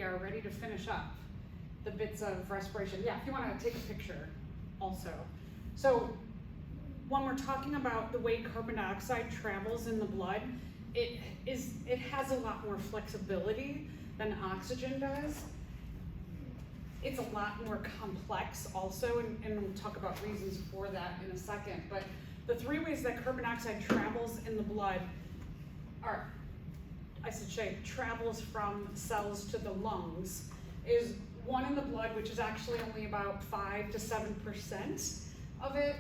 are ready to finish up the bits of respiration. Yeah, if you want to take a picture also. So when we're talking about the way carbon dioxide travels in the blood, it has a lot more flexibility than oxygen does. It's a lot more complex also, and we'll talk about reasons for that in a second. But the three ways that carbon dioxide travels in the blood are, I should say, travels from cells to the lungs, is one in the blood, which is actually only about 5 to 7% of it.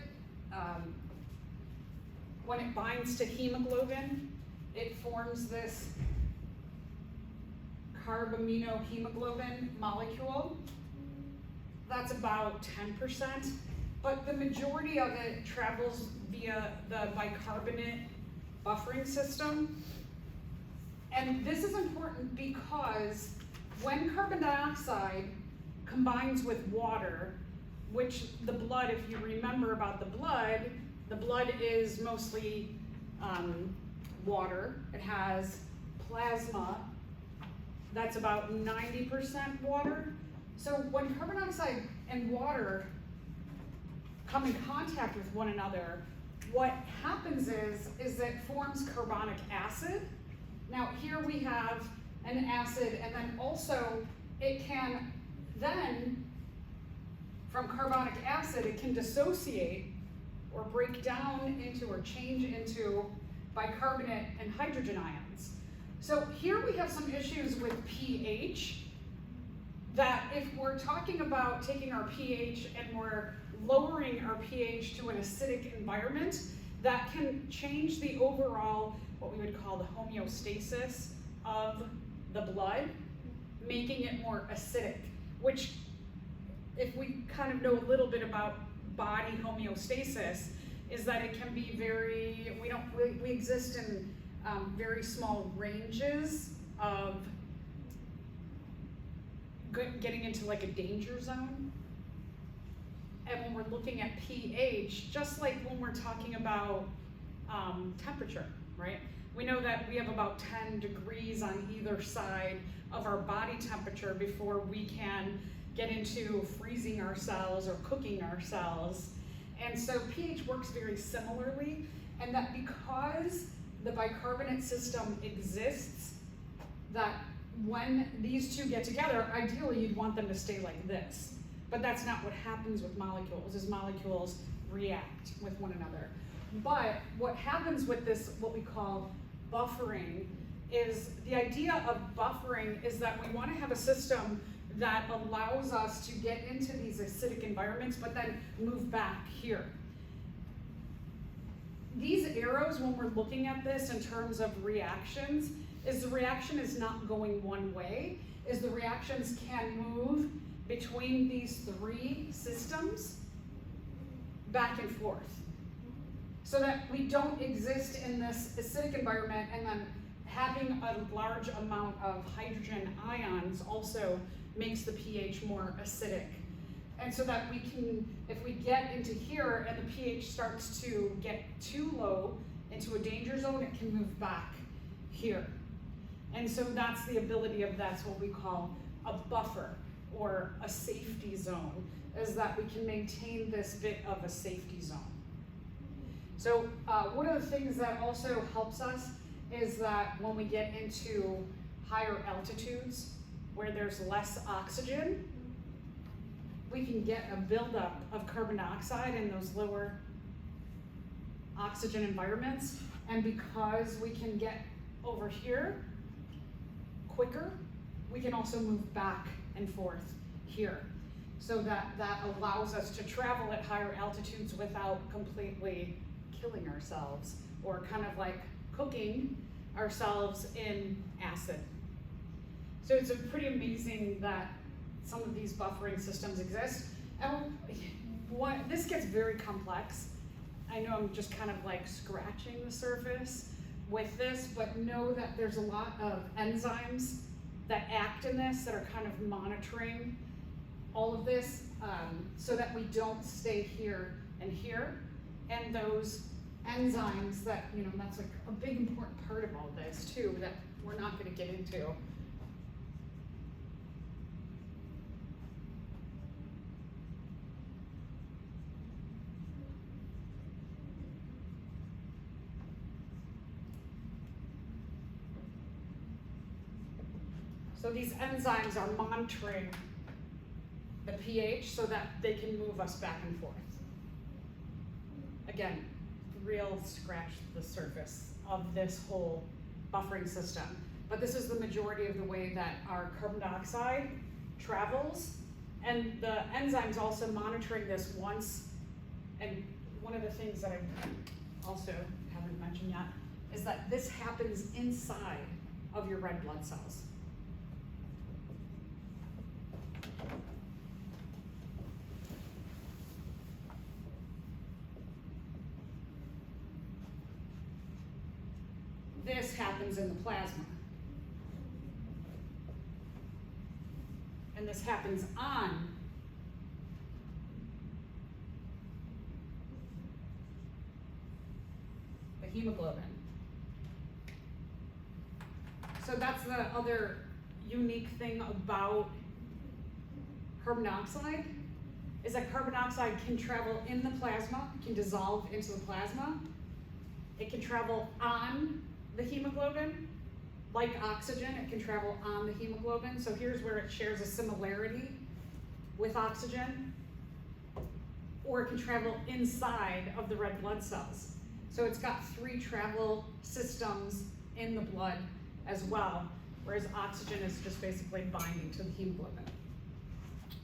When it binds to hemoglobin, it forms this carbaminohemoglobin molecule. That's about 10%, but the majority of it travels via the bicarbonate buffering system. And this is important because when carbon dioxide combines with water, which the blood, if you remember about the blood is mostly water. It has plasma that's about 90% water. So when carbon dioxide and water come in contact with one another, what happens is it forms carbonic acid. Now here we have an acid, and then also it can then, from carbonic acid, it can dissociate or break down into or change into bicarbonate and hydrogen ions. So here we have some issues with pH, that if we're talking about taking our pH and we're lowering our pH to an acidic environment, that can change the overall, what we would call the homeostasis of the blood, making it more acidic, which, if we kind of know a little bit about body homeostasis, is that it can be very, we exist in very small ranges of getting into like a danger zone. And when we're looking at pH, just like when we're talking about temperature, right? We know that we have about 10 degrees on either side of our body temperature before we can get into freezing ourselves or cooking ourselves. And so pH works very similarly, and that because the bicarbonate system exists, that when these two get together, ideally you'd want them to stay like this. But that's not what happens with molecules, is molecules react with one another. But what happens with this, what we call buffering, is the idea of buffering is that we want to have a system that allows us to get into these acidic environments, but then move back here. These arrows, when we're looking at this in terms of reactions, is the reaction is not going one way, is the reactions can move between these three systems back and forth. So that we don't exist in this acidic environment and then having a large amount of hydrogen ions also makes the pH more acidic. And so that we can, if we get into here and the pH starts to get too low into a danger zone, it can move back here. And so that's the ability of, that's what we call a buffer or a safety zone, is that we can maintain this bit of a safety zone. So one of the things that also helps us is that when we get into higher altitudes where there's less oxygen, we can get a buildup of carbon dioxide in those lower oxygen environments. And because we can get over here quicker, we can also move back and forth here. So that allows us to travel at higher altitudes without completely killing ourselves or kind of like cooking ourselves in acid. So it's pretty amazing that some of these buffering systems exist. And this gets very complex. I know I'm just kind of like scratching the surface with this, but know that there's a lot of enzymes that act in this, that are kind of monitoring all of this, so that we don't stay here and here. And those enzymes that, that's like a big important part of all this too, that we're not going to get into. So these enzymes are monitoring the pH so that they can move us back and forth. Again, real scratch the surface of this whole buffering system. But this is the majority of the way that our carbon dioxide travels. And the enzymes also monitoring this once. And one of the things that I also haven't mentioned yet is that this happens inside of your red blood cells. This happens in the plasma. And this happens on the hemoglobin. So that's the other unique thing about carbon dioxide, is that carbon dioxide can travel in the plasma, can dissolve into the plasma. It can travel on the hemoglobin, like oxygen, it can travel on the hemoglobin. So here's where it shares a similarity with oxygen, or it can travel inside of the red blood cells. So it's got 3 travel systems in the blood as well, whereas oxygen is just basically binding to the hemoglobin.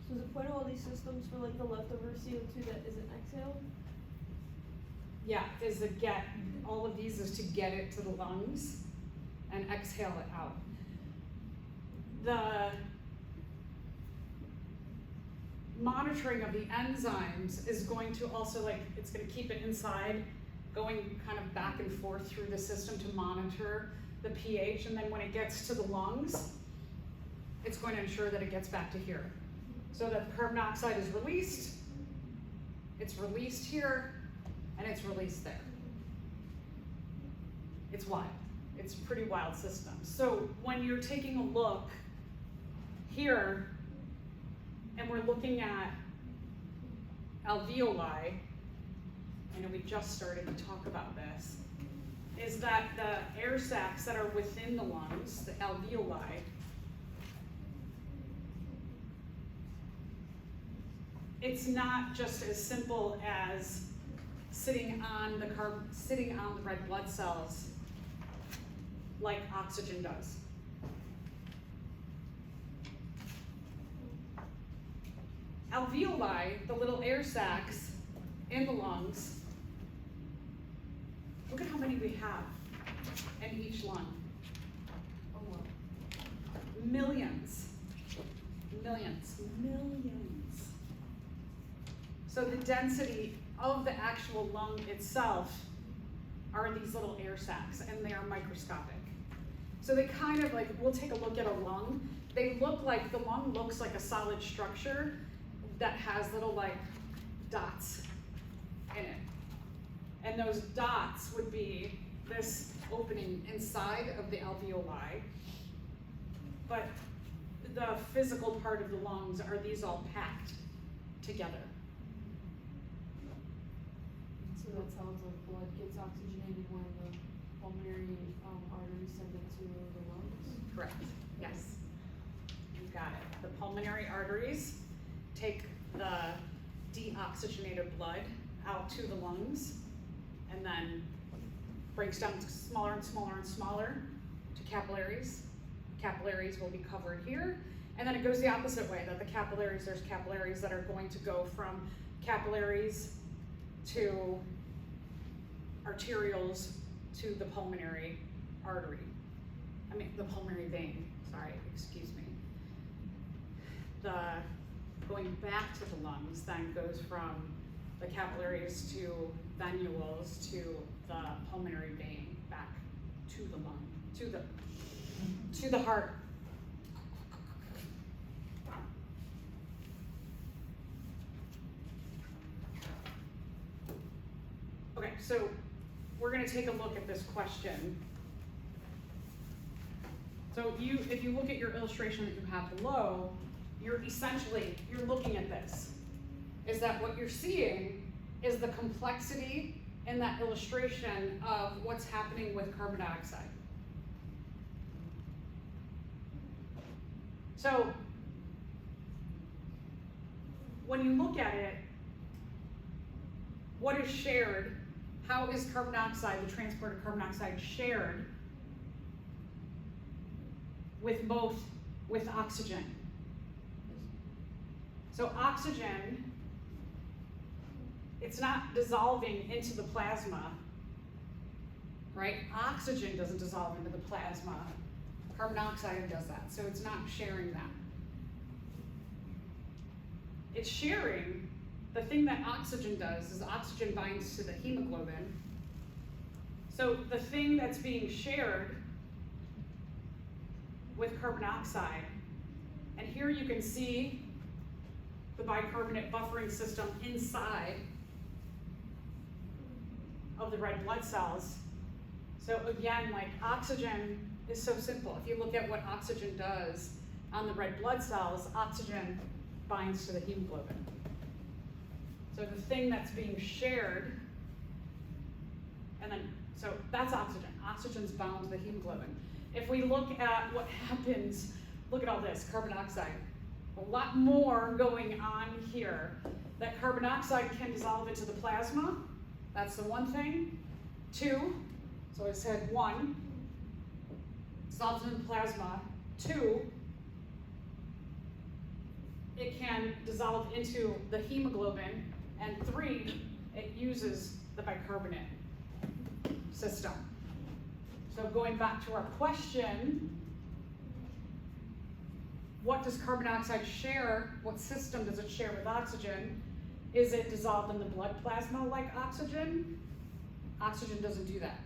So is the point of all these systems for like the leftover CO2 that isn't exhaled? Yeah, is to get, all of these is to get it to the lungs and exhale it out. The monitoring of the enzymes is going to also, like, it's gonna keep it inside, going kind of back and forth through the system to monitor the pH, and then when it gets to the lungs, it's going to ensure that it gets back to here. So that the carbon dioxide is released, it's released here, and it's released there. It's wild. It's a pretty wild system. So when you're taking a look here, and we're looking at alveoli, I know we just started to talk about this, is that the air sacs that are within the lungs, the alveoli, it's not just as simple as sitting on the red blood cells like oxygen does. Alveoli, the little air sacs in the lungs, look at how many we have in each lung. Oh, wow. Millions. So the density of the actual lung itself are these little air sacs, and they are microscopic. So they kind of like, we'll take a look at a lung. They look like, the lung looks like a solid structure that has little like dots in it. And those dots would be this opening inside of the alveoli. But the physical part of the lungs are these all packed together. So that's how the blood gets oxygenated when the pulmonary arteries send it to the lungs? Correct, yes. You got it. The pulmonary arteries take the deoxygenated blood out to the lungs and then breaks down smaller and smaller and smaller to capillaries. Capillaries will be covered here. And then it goes the opposite way, that the capillaries, there's capillaries that are going to go from capillaries to arterioles to the pulmonary artery. The pulmonary vein, sorry, excuse me. The going back to the lungs then goes from the capillaries to venules to the pulmonary vein back to the lung, to the heart. Okay, so we're going to take a look at this question. So if you look at your illustration that you have below, you're looking at this. Is that what you're seeing is the complexity in that illustration of what's happening with carbon dioxide. So when you look at it, what is shared? How is carbon dioxide, the transport of carbon dioxide, shared with oxygen? So oxygen, it's not dissolving into the plasma, right? Oxygen doesn't dissolve into the plasma. Carbon dioxide does that, so it's not sharing that. It's sharing, the thing that oxygen does is oxygen binds to the hemoglobin. So the thing that's being shared with carbon dioxide, and here you can see the bicarbonate buffering system inside of the red blood cells. So again, like oxygen is so simple. If you look at what oxygen does on the red blood cells, oxygen binds to the hemoglobin. So the thing that's being shared, and then, so that's oxygen. Oxygen's bound to the hemoglobin. If we look at what happens, look at all this, carbon dioxide. A lot more going on here. That carbon dioxide can dissolve into the plasma. That's the one thing. 2, so I said 1, dissolves into the plasma. 2, it can dissolve into the hemoglobin. And 3, it uses the bicarbonate system. So going back to our question, what does carbon dioxide share? What system does it share with oxygen? Is it dissolved in the blood plasma like oxygen? Oxygen doesn't do that.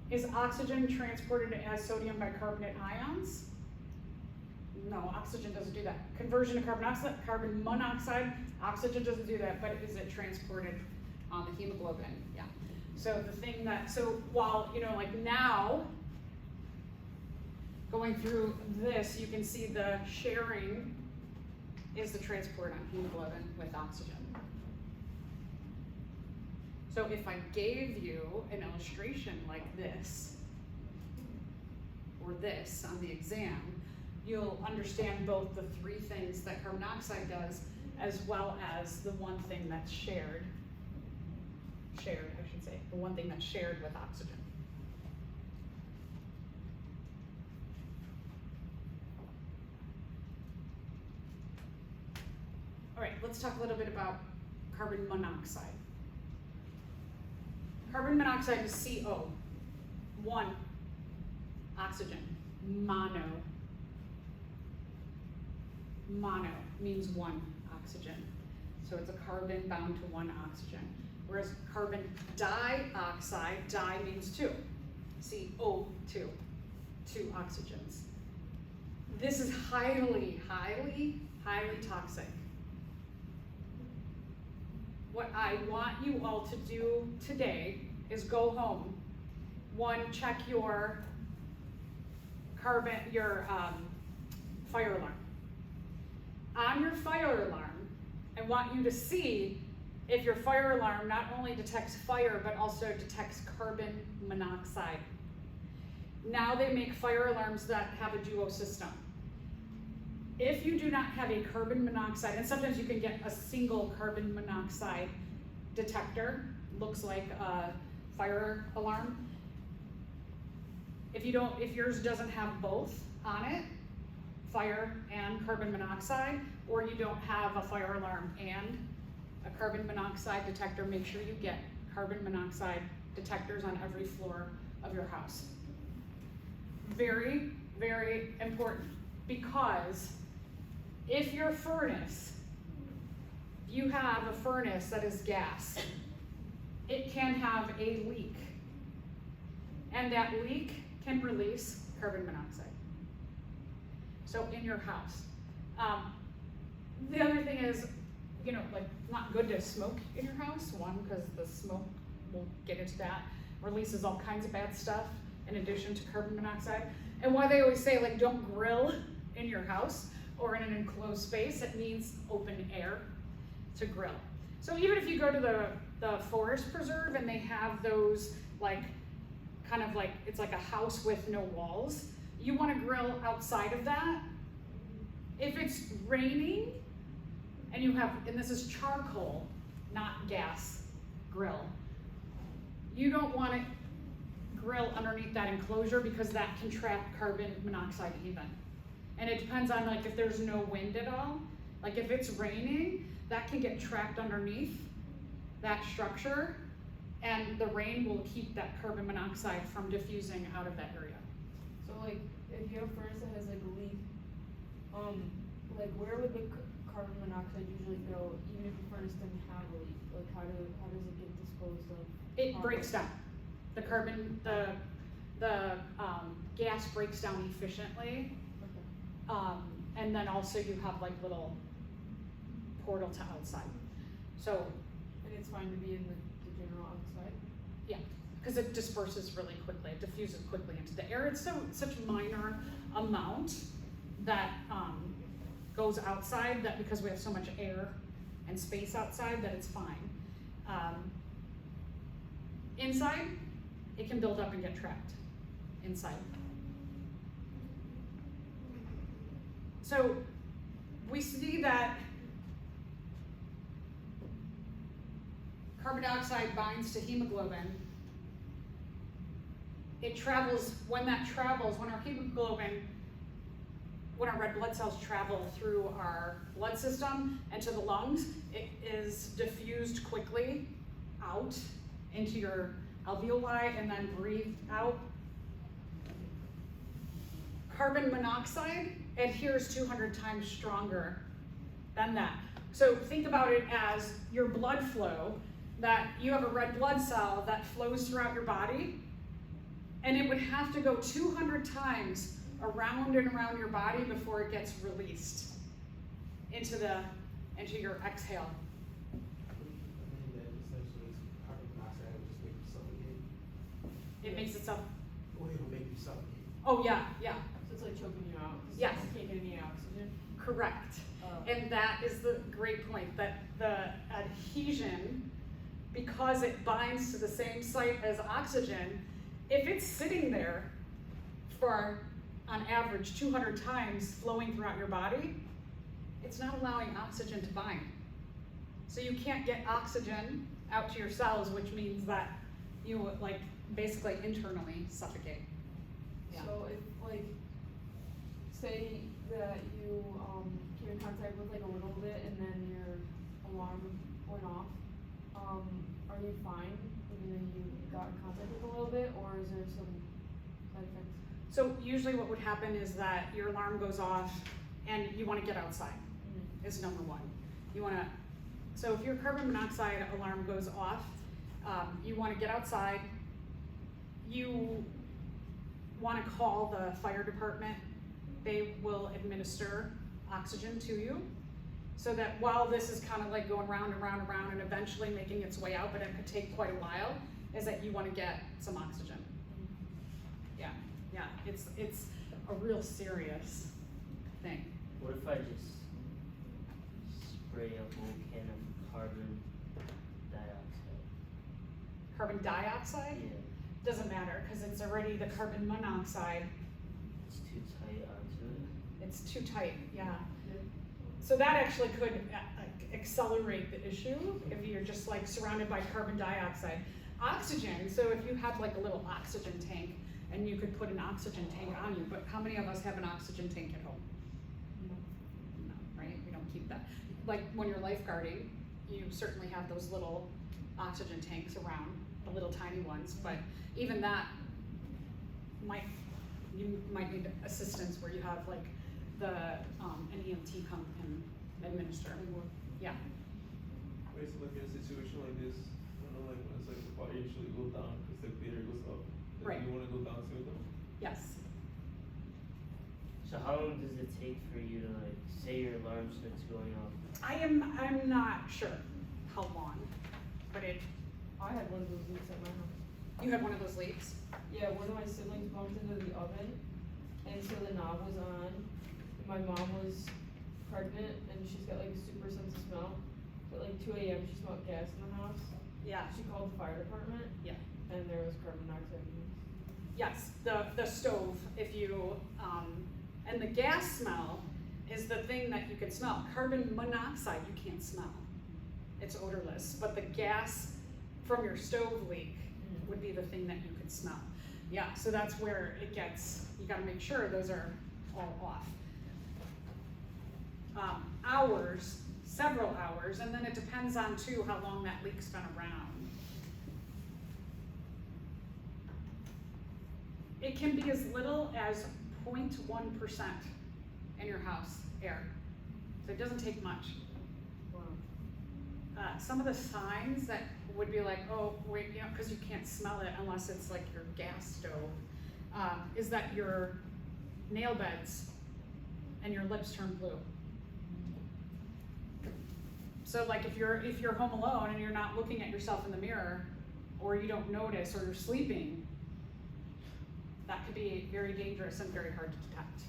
Is oxygen transported as sodium bicarbonate ions? No, oxygen doesn't do that. Conversion of carbon monoxide, oxygen doesn't do that, but is it transported on the hemoglobin? Yeah. So the thing that, so while, like now, going through this, you can see the sharing is the transport on hemoglobin with oxygen. So if I gave you an illustration like this, or this on the exam, you'll understand both the 3 things that carbon dioxide does, as well as the one thing that's shared, I should say, the one thing that's shared with oxygen. All right, let's talk a little bit about carbon monoxide. Carbon monoxide is CO, 1, oxygen, mono. Mono means 1 oxygen. So it's a carbon bound to 1 oxygen. Whereas carbon dioxide, di means 2. CO2, 2 oxygens. This is highly, highly, highly toxic. What I want you all to do today is go home. 1, check your fire alarm. On your fire alarm, I want you to see if your fire alarm not only detects fire, but also detects carbon monoxide. Now they make fire alarms that have a duo system. If you do not have a carbon monoxide, and sometimes you can get a single carbon monoxide detector, looks like a fire alarm. If yours doesn't have both on it, fire and carbon monoxide, or you don't have a fire alarm and a carbon monoxide detector, make sure you get carbon monoxide detectors on every floor of your house. Very, very important, because if your furnace, you have a furnace that is gas, it can have a leak, and that leak can release carbon monoxide. So in your house. The other thing is, not good to smoke in your house. 1, because the smoke, we'll get into that, releases all kinds of bad stuff in addition to carbon monoxide. And why they always say, don't grill in your house or in an enclosed space, it means open air to grill. So even if you go to the forest preserve and they have those it's like a house with no walls, you want to grill outside of that If it's raining and you have, and this is charcoal, not gas grill, you don't want to grill underneath that enclosure because that can trap carbon monoxide even. And it depends on like if there's no wind at all, like if it's raining, that can get trapped underneath that structure, and the rain will keep that carbon monoxide from diffusing out of that area. So like, if you have a furnace that has like a leak, like where would the carbon monoxide usually go, even if the furnace didn't have a leak? Like how does it get disposed of? It breaks down. The carbon, the gas breaks down efficiently. Okay. And then also you have like little portal to outside. So, And it's fine to be in the general outside? yeah, because it disperses really quickly. It diffuses quickly into the air. It's such a minor amount that goes outside that because we have so much air and space outside that it's fine. Inside, it can build up and get trapped inside. So we see that carbon dioxide binds to hemoglobin. It travels, when our hemoglobin, when our red blood cells travel through our blood system and to the lungs, it is diffused quickly out into your alveoli and then breathed out. Carbon monoxide adheres 200 times stronger than that. So think about it as your blood flow, that you have a red blood cell that flows throughout your body, and it would have to go 200 times around and around your body before it gets released into your exhale. It makes itself. Well, it'll make you suffocate. Oh yeah, yeah. So it's like choking you out? 'Cause Yes. You can't get any oxygen? Correct. And that is the great point, that the adhesion, because it binds to the same site as oxygen, if it's sitting there for, on average, 200 times flowing throughout your body, it's not allowing oxygen to bind. So you can't get oxygen out to your cells, which means that you would like basically internally suffocate. Yeah. So if like, say that you came in contact with like a little bit and then your alarm went off, are you fine even though you got in contact with a little bit, or is there some side effects? So usually what would happen is that your alarm goes off and you want to get outside. Is number one. You want to, so if your carbon monoxide alarm goes off, you want to get outside. You want to call the fire department. They will administer oxygen to you, so that while this is kind of like going round and round and round and eventually making its way out, but it could take quite a while, is that you want to get some oxygen. Yeah, yeah, it's a real serious thing. What if I just spray a whole can of carbon dioxide? Carbon dioxide? Yeah, Doesn't matter, because it's already the carbon monoxide. it's too tight onto it. It's too tight, yeah. Yeah. So that actually could accelerate the issue if you're just like surrounded by carbon dioxide. Oxygen, so if you have like a little oxygen tank and you could put an oxygen tank on you, but how many of us have an oxygen tank at home? No, right? We don't keep that. Like when you're lifeguarding, you certainly have those little oxygen tanks around, the little tiny ones, but even that you might need assistance where you have like an EMT come and administer. Yeah. Wait, so like in a situation like this, I don't know, like when it's like the fire usually goes down because the theater goes up. Right. You wanna go down with them? Yes. So how long does it take for you to like, say your alarm starts going off? I'm not sure how long, but I had one of those leaks at my house. you had one of those leaks. Yeah, one of my siblings bumped into the oven, and so the knob was on. And my mom was pregnant, and she's got like a super sense of smell. At like 2 a.m., she smelled gas in the house. Yeah. She called the fire department. Yeah. And there was carbon monoxide in it. Yes, the stove, if you, and the gas smell, is the thing that you can smell. Carbon monoxide you can't smell. It's odorless, but the gas from your stove leak would be the thing that you could smell. Yeah, so that's where it gets, you gotta make sure those are all off. Hours, several hours, and then it depends on too how long that leak's been around. It can be as little as 0.1% in your house air, so it doesn't take much. Some of the signs that would be like, oh wait, you know, because you can't smell it unless it's like your gas stove, is that your nail beds and your lips turn blue. So like if you're home alone and you're not looking at yourself in the mirror, or you don't notice, or you're sleeping, that could be very dangerous and very hard to detect.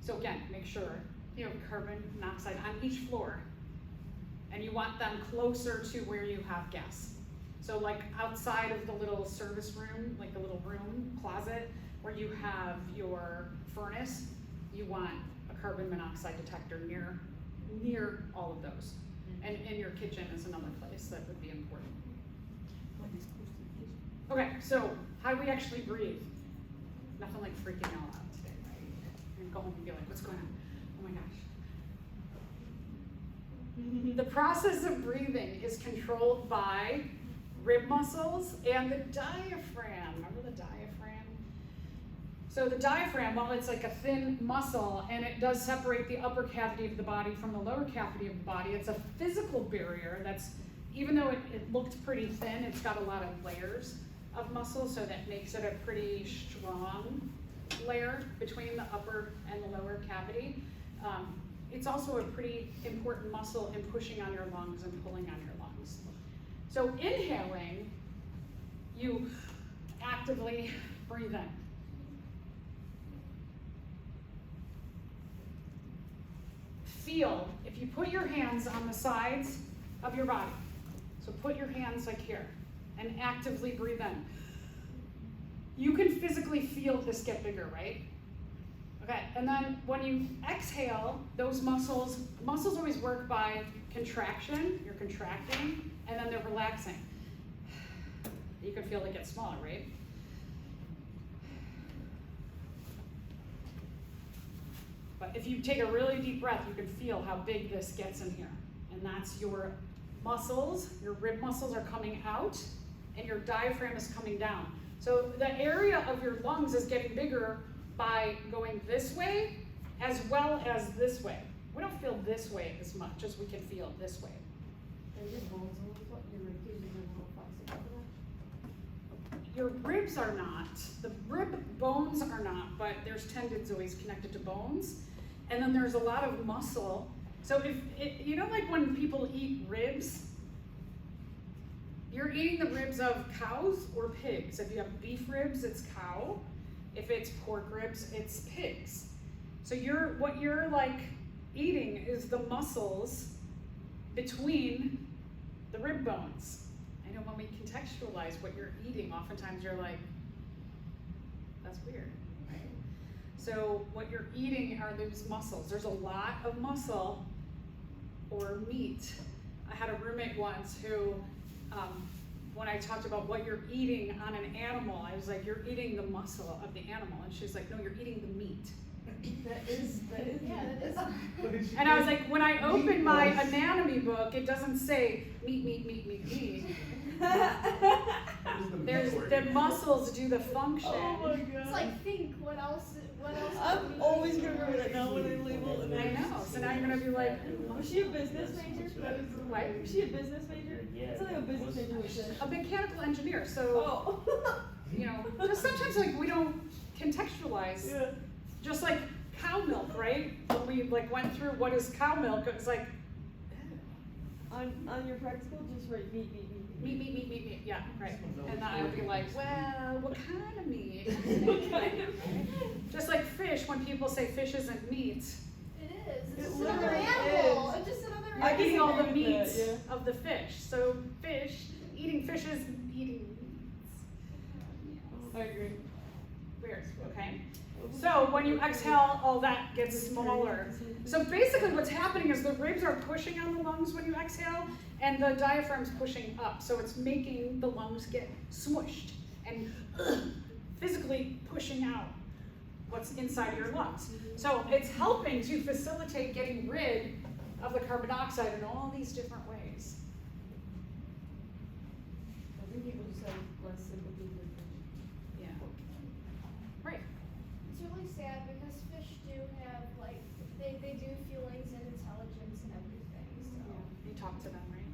So again, make sure you have carbon monoxide on each floor, and you want them closer to where you have gas. So like outside of the little service room, like the little room, closet, where you have your furnace, you want a carbon monoxide detector near all of those. And in your kitchen is another place that would be important. Okay, so how do we actually breathe? Nothing like freaking all out today, right? And go home and be like, what's going on? Oh my gosh. The process of breathing is controlled by rib muscles and the diaphragm. Remember the diaphragm? So the diaphragm, well, it's like a thin muscle, and it does separate the upper cavity of the body from the lower cavity of the body. It's a physical barrier that's, even though it looked pretty thin, it's got a lot of layers of muscle, so that makes it a pretty strong layer between the upper and the lower cavity. It's also a pretty important muscle in pushing on your lungs and pulling on your lungs. So inhaling, you actively breathe in. Feel, if you put your hands on the sides of your body, so put your hands like here, and actively breathe in. You can physically feel this get bigger, right? Okay, and then when you exhale, those muscles always work by contraction. You're contracting, and then they're relaxing. You can feel it get smaller, right? But if you take a really deep breath, you can feel how big this gets in here. And that's your muscles, your rib muscles are coming out, and your diaphragm is coming down. So the area of your lungs is getting bigger by going this way as well as this way. We don't feel this way as much as we can feel this way. Your ribs are not, the rib bones are not, but there's tendons always connected to bones. And then there's a lot of muscle. So you know, like when people eat ribs, you're eating the ribs of cows or pigs. If you have beef ribs, it's cow. If it's pork ribs, it's pigs. So what you're like eating is the muscles between the rib bones. I know when we contextualize what you're eating, oftentimes you're like, that's weird, right? So what you're eating are those muscles. There's a lot of muscle or meat. I had a roommate once who, when I talked about what you're eating on an animal, I was like, you're eating the muscle of the animal. And she's like, no, you're eating the meat. That is. And I was like, when I open my anatomy book, it doesn't say meat. There's the muscles do the function. Oh my god. It's like, think, what else? I'm always gonna remember that now when I label it. I know, so now you're gonna be like, Was she a business major? what? Was she a business major? Yeah. Something a business major would say. A mechanical engineer, so, Oh. you know, just sometimes like we don't contextualize. Yeah. Just like cow milk, right? When we like went through what is cow milk, it was like, On your practical, just write meat. meat, yeah, right. And then I would be like, well, what kind of meat? Just like fish, when people say fish isn't meat, It is. It's It just another literally animal. is. It's just another I you're eating all the disagree meat with that, yeah. of the fish. So eating fish is eating meats. I agree. Weird, okay? So when you exhale, all that gets smaller. So basically what's happening is the ribs are pushing on the lungs when you exhale, and the diaphragm's pushing up. So it's making the lungs get smushed and physically pushing out what's inside your lungs. So it's helping to facilitate getting rid of the carbon dioxide in all these different ways. I think people just have less sympathy for fish. Yeah. Right. It's really sad because fish do have like they do feelings and intelligence and everything. So You talk to them, right?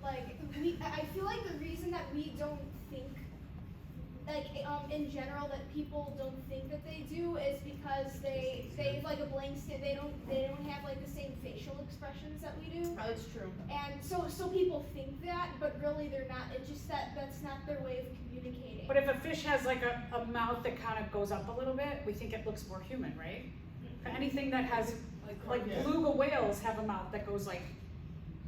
like I feel like the reason that we don't think like in general that people don't think that they do is because they have like a blank state. They don't have like the same facial expressions that we do. That's true. And so people think that, but really they're not. It's just that's not their way of communicating. But if a fish has like a mouth that kind of goes up a little bit, we think it looks more human, right? Anything that has, like beluga whales have a mouth that goes like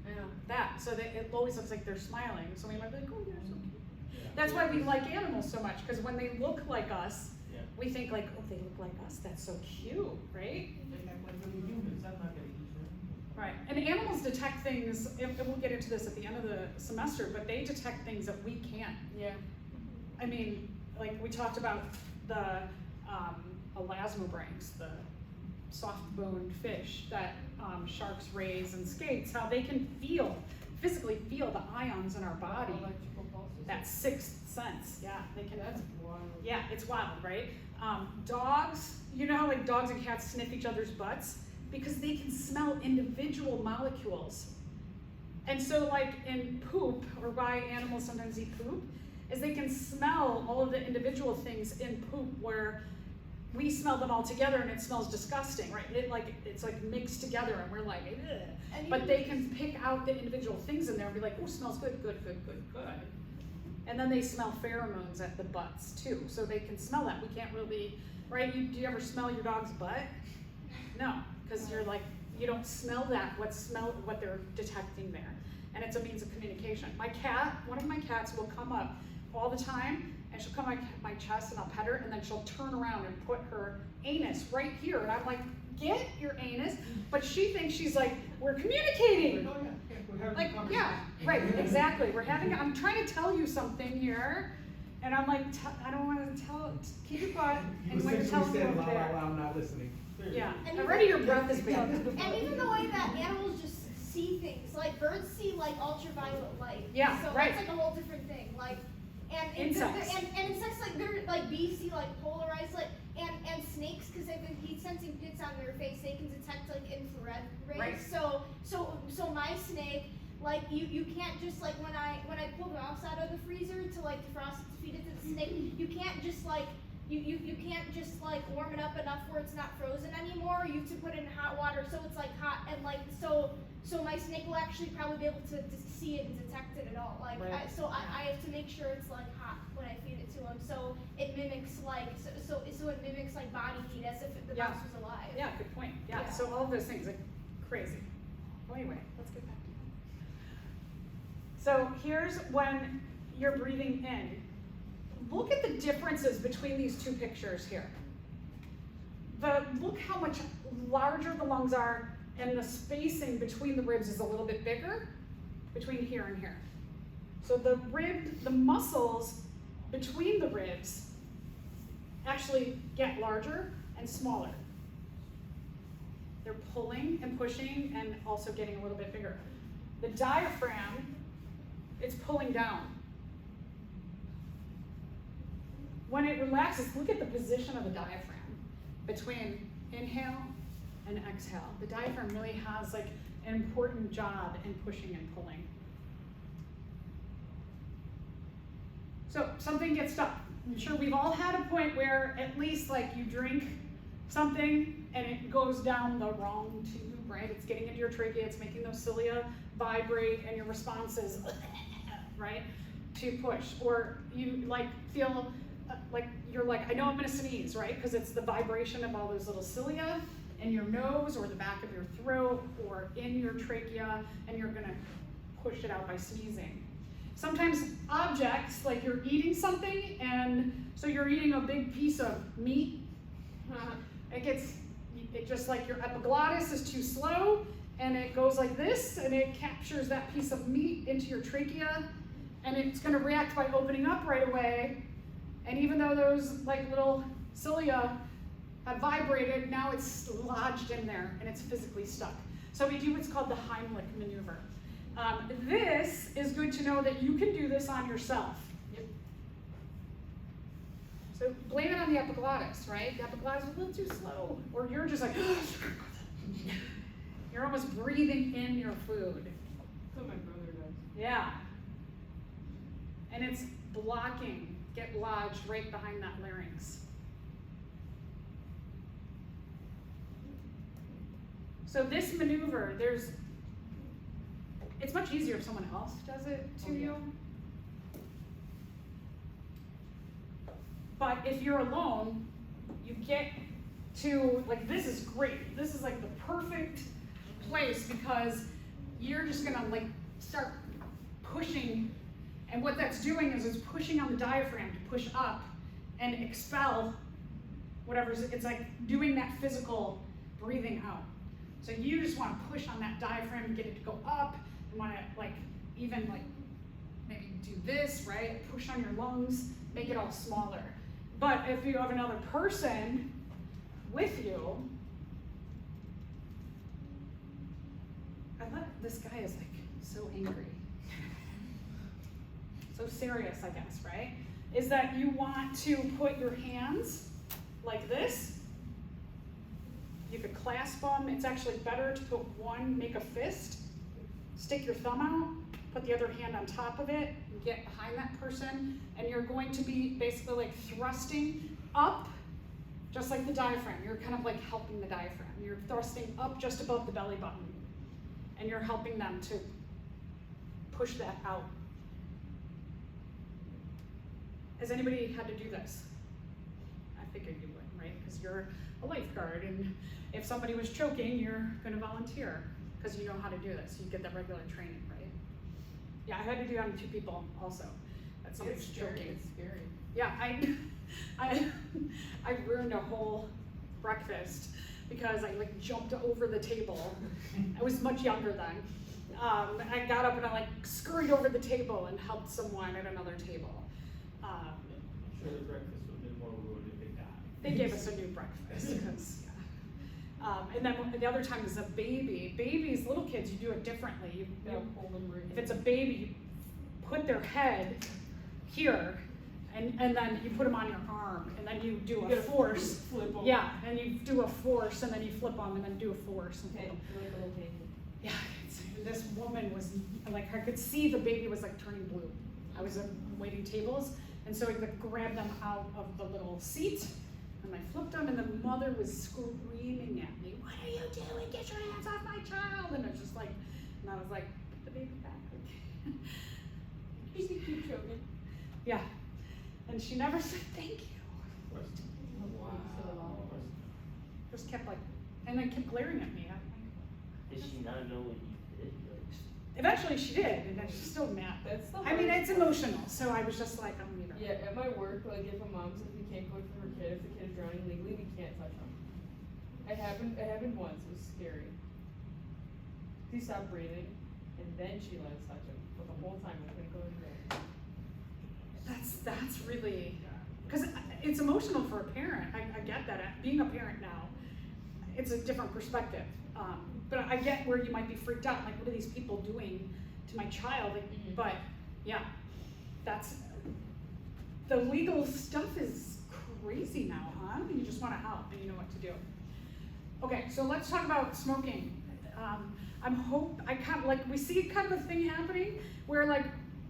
Yeah. that, so that it always looks like they're smiling. So we might be like, oh, you're so cute. That's why we like animals so much, because when they look like us, Yeah. we think like, oh, they look like us. That's so cute, right? They act like really humans, I'm not gonna use that. Right. And animals detect things, and we'll get into this at the end of the semester, but they detect things that we can't. Yeah. I mean, like we talked about the elasmobranchs, the soft-boned fish that sharks raise and skates, how they can physically feel the ions in our body. Electrical pulses. That sixth sense, yeah, they can. That's wild. Yeah, it's wild, right? Dogs, you know how like dogs and cats sniff each other's butts? Because they can smell individual molecules. And so like in poop, or why animals sometimes eat poop, is they can smell all of the individual things in poop where we smell them all together and it smells disgusting, right? It's like mixed together and we're like, ugh. And But even- they can pick out the individual things in there and be like, oh, smells good, good, good, good, good. And then they smell pheromones at the butts too, so they can smell that. We can't really, right? Do you ever smell your dog's butt? No, because you're like, you don't smell that, what they're detecting there. And it's a means of communication. My cat, one of my cats will come up all the time, and she'll come on my chest and I'll pet her, and then she'll turn around and put her anus right here. And I'm like, get your anus. But she thinks she's like, we're communicating. Oh, yeah, we're having a Like, conversation. yeah, right, exactly. I'm trying to tell you something here, and I'm like, I don't want to tell, keep your butt, and when you're telling me over there. I'm not listening. Yeah, And already your breath is bad. And even the way that animals just see things, like birds see like ultraviolet light. Yeah, so right. that's like a whole different thing. Like, and Insects. and insects like they're like bees see like polarized light, and snakes because they've been heat sensing pits on their face, they can detect like infrared rays. Right. So my snake, like you can't just like when I pull the mouse out of the freezer to like defrost it to feed it to the snake, you can't just like. You can't just like warm it up enough where it's not frozen anymore. You have to put it in hot water so it's like hot and like so my snake will actually probably be able to see it and detect it at all. Like Right. I have to make sure it's like hot when I feed it to him. So it mimics like so it mimics like body heat as if the Yeah. mouse was alive. Yeah, good point. Yeah, Yeah. so all of those things are crazy. Well, anyway, let's get back to it. So here's when you're breathing in. Look at the differences between these two pictures here. Look how much larger the lungs are, and the spacing between the ribs is a little bit bigger between here and here. So the muscles between the ribs actually get larger and smaller. They're pulling and pushing and also getting a little bit bigger. The diaphragm, it's pulling down. When it relaxes, look at the position of the diaphragm between inhale and exhale. The diaphragm really has like an important job in pushing and pulling. So something gets stuck. I'm sure we've all had a point where at least like you drink something and it goes down the wrong tube, right? It's getting into your trachea, it's making those cilia vibrate, and your response is, right, to push. Or you like feel like you're like, I know I'm gonna sneeze, right? Because it's the vibration of all those little cilia in your nose or the back of your throat or in your trachea, and you're gonna push it out by sneezing. Sometimes objects, like you're eating something, and so you're eating a big piece of meat, It just like your epiglottis is too slow, and it goes like this, and it captures that piece of meat into your trachea, and it's gonna react by opening up right away. And even though those like little cilia have vibrated, now it's lodged in there and it's physically stuck. So we do what's called the Heimlich maneuver. This is good to know that you can do this on yourself. Yep. So blame it on the epiglottis, right? The epiglottis is a little too slow, or you're just like, you're almost breathing in your food. That's what my brother does. Yeah. And it's blocking, get lodged right behind that larynx. So this maneuver, it's much easier if someone else does it to you. But if you're alone, you get to, like, this is great. This is like the perfect place because you're just gonna like start pushing, and what that's doing is it's pushing on the diaphragm to push up and expel whatever's, it's like doing that physical breathing out. So you just wanna push on that diaphragm and get it to go up. You wanna like, even like, maybe do this, right? Push on your lungs, make it all smaller. But if you have another person with you, I love, this guy is like so angry. So serious, I guess, right? Is that you want to put your hands like this. You could clasp them. It's actually better to put one, make a fist, stick your thumb out, put the other hand on top of it, and get behind that person, and you're going to be basically like thrusting up, just like the diaphragm. You're kind of like helping the diaphragm. You're thrusting up just above the belly button, and you're helping them to push that out. Has anybody had to do this? I figured you would, right? Because you're a lifeguard, and if somebody was choking, you're gonna volunteer because you know how to do this. You get that regular training, right? Yeah, I had to do it on 2 people also. That somebody's choking. It's scary. Yeah, I ruined a whole breakfast because I like jumped over the table. I was much younger then. I got up and I like scurried over the table and helped someone at another table. I'm sure the breakfast would have been more rude if they got. They gave us a new breakfast. And then the other time is a baby. Babies, little kids, you do it differently. Hold them right. If it's a baby, you put their head here, and then you put them on your arm, and then you do a force. Flip them. Yeah, and you do a force, and then you flip them, and then do a force. And Okay, flip 'em. like a little baby. Yeah, this woman was, like, I could see the baby was like turning blue. I was waiting tables, and so I like, grabbed them out of the little seat, and I flipped them, and the mother was screaming at me, "What are you doing? Get your hands off my child!" And I was just like, and I was like, "Put the baby back." You keep choking. Yeah, and she never said thank you. Wow. Just kept like, and then kept glaring at me. I'm like, Did she not know what you did? Like, eventually she did, and then she's still mad. That's the I mean, hardest it's part. emotional, so I was just like, I'm leaving. Yeah, at my work, like if a mom says we can't cook for her kid, if the kid is drowning legally, we can't touch him. It happened once, it was scary. He stopped breathing, and then she let us touch him, but the whole time we couldn't go in there. That's really, because it's emotional for a parent. I get that. Being a parent now, it's a different perspective. But I get where you might be freaked out. Like, what are these people doing to my child? Like, but yeah, that's, the legal stuff is crazy now, huh? You just want to help and you know what to do. Okay, so let's talk about smoking. I kind of like, we see kind of a thing happening where like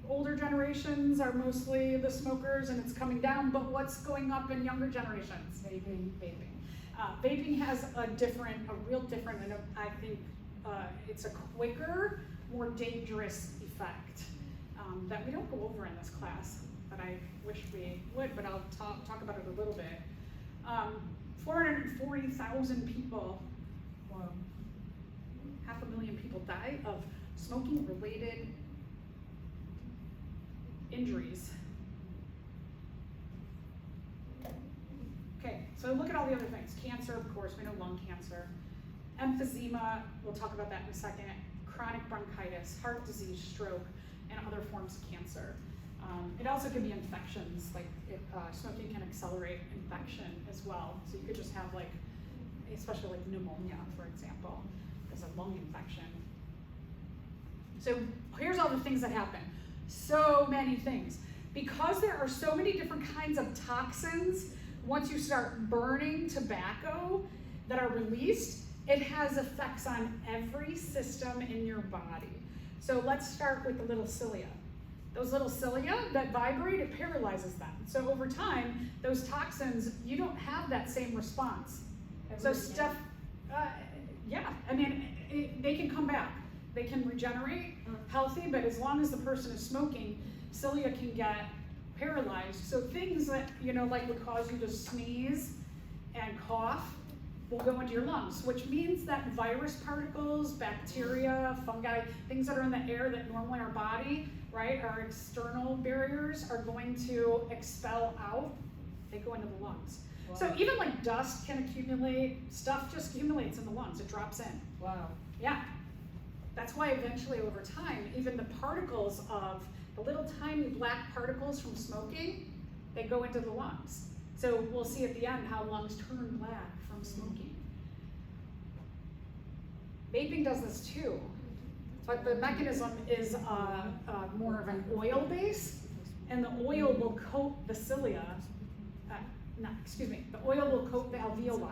older generations are mostly the smokers and it's coming down, but what's going up in younger generations? Vaping. Vaping has a real different, and I think it's a quicker, more dangerous effect that we don't go over in this class, that I wish we would, but I'll talk about it a little bit. 440,000 people, 500,000 people die of smoking-related injuries. Okay, so So look at all the other things. Cancer, of course, we know lung cancer. Emphysema, we'll talk about that in a second. Chronic bronchitis, heart disease, stroke, and other forms of cancer. It also can be infections, like smoking can accelerate infection as well. So you could just have like, especially like pneumonia, for example, as a lung infection. So here's all the things that happen. So many things. Because there are so many different kinds of toxins, once you start burning tobacco that are released, it has effects on every system in your body. So let's start with the little cilia. Those little cilia that vibrate, it paralyzes them. So over time, those toxins, you don't have that same response. So stuff, yeah, I mean, they can come back. They can regenerate healthy, but as long as the person is smoking, cilia can get paralyzed. So things that, like would cause you to sneeze and cough will go into your lungs, which means that virus particles, bacteria, fungi, things that are in the air that normally our body, right, our external barriers are going to expel out, they go into the lungs. Wow. So even like dust can accumulate, stuff just accumulates in the lungs, it drops in. Wow. Yeah. That's why eventually over time, even the particles of the little tiny black particles from smoking, they go into the lungs. So we'll see at the end how lungs turn black from smoking. Vaping does this too, but the mechanism is more of an oil base, and the oil will coat the cilia, the oil will coat the alveoli.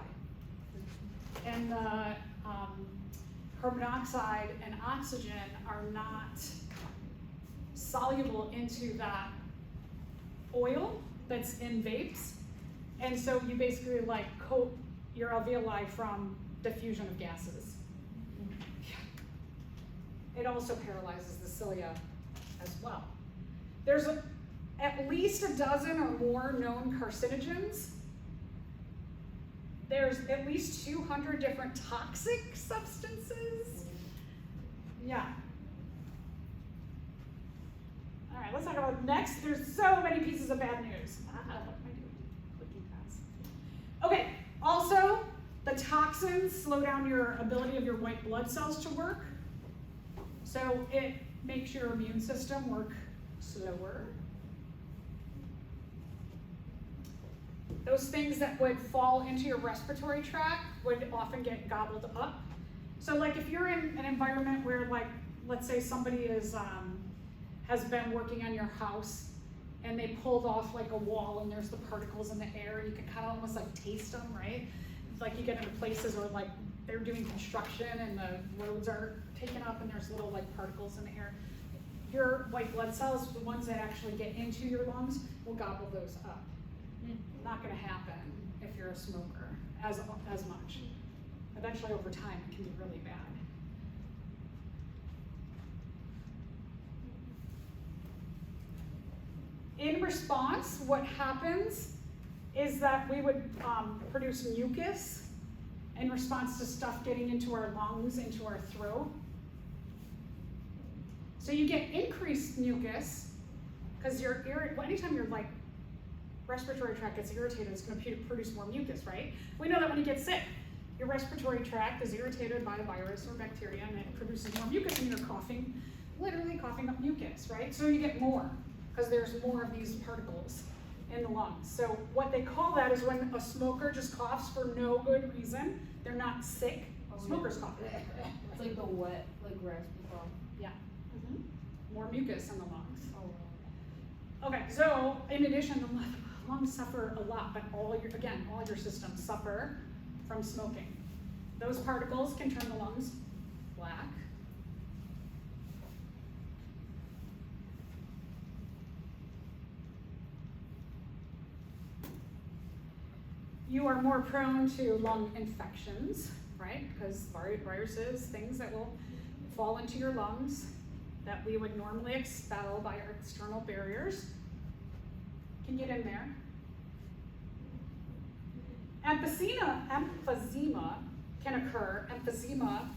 And the carbon dioxide and oxygen are not soluble into that oil that's in vapes. And so you basically like coat your alveoli from diffusion of gases. It also paralyzes the cilia as well. There's at least a dozen or more known carcinogens. There's at least 200 different toxic substances. Yeah. All right, let's talk about next. There's so many pieces of bad news. What am I doing? Clicking fast. Okay, also, the toxins slow down your ability of your white blood cells to work. So it makes your immune system work slower. Those things that would fall into your respiratory tract would often get gobbled up. So like if you're in an environment where like, let's say somebody is, has been working on your house and they pulled off like a wall and there's the particles in the air and you can kind of almost like taste them, right? It's like you get into places where like they're doing construction and the roads are taken up and there's little like particles in the air. Your white blood cells, the ones that actually get into your lungs, will gobble those up. Not going to happen if you're a smoker as much. Eventually over time it can be really bad. In response, what happens is that we would produce mucus in response to stuff getting into our lungs, into our throat. So you get increased mucus because anytime you're like respiratory tract gets irritated, it's going to produce more mucus, right? We know that when you get sick, your respiratory tract is irritated by a virus or bacteria and it produces more mucus and you're coughing, literally coughing up mucus, right? So you get more because there's more of these particles in the lungs. So what they call that is when a smoker just coughs for no good reason. They're not sick. Smokers cough. It's like the wet, like raspy cough. Yeah. More mucus in the lungs. Oh wow. Okay, so in addition, the lungs suffer a lot, but all your systems suffer from smoking. Those particles can turn the lungs black. You are more prone to lung infections, right? Because viruses, things that will fall into your lungs that we would normally expel by our external barriers can get in there. Emphysema can occur. Emphysema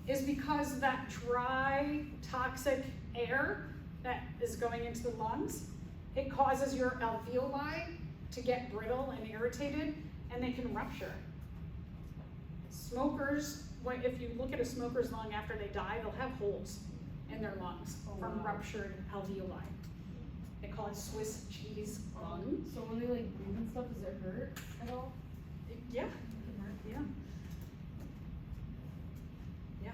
is because that dry, toxic air that is going into the lungs, it causes your alveoli to get brittle and irritated, and they can rupture. Smokers, if you look at a smoker's lung after they die, they'll have holes in their lungs from ruptured alveoli. They call it Swiss cheese lung. So when they like breathe and stuff, does it hurt at all? Yeah, It can hurt. yeah. Yeah.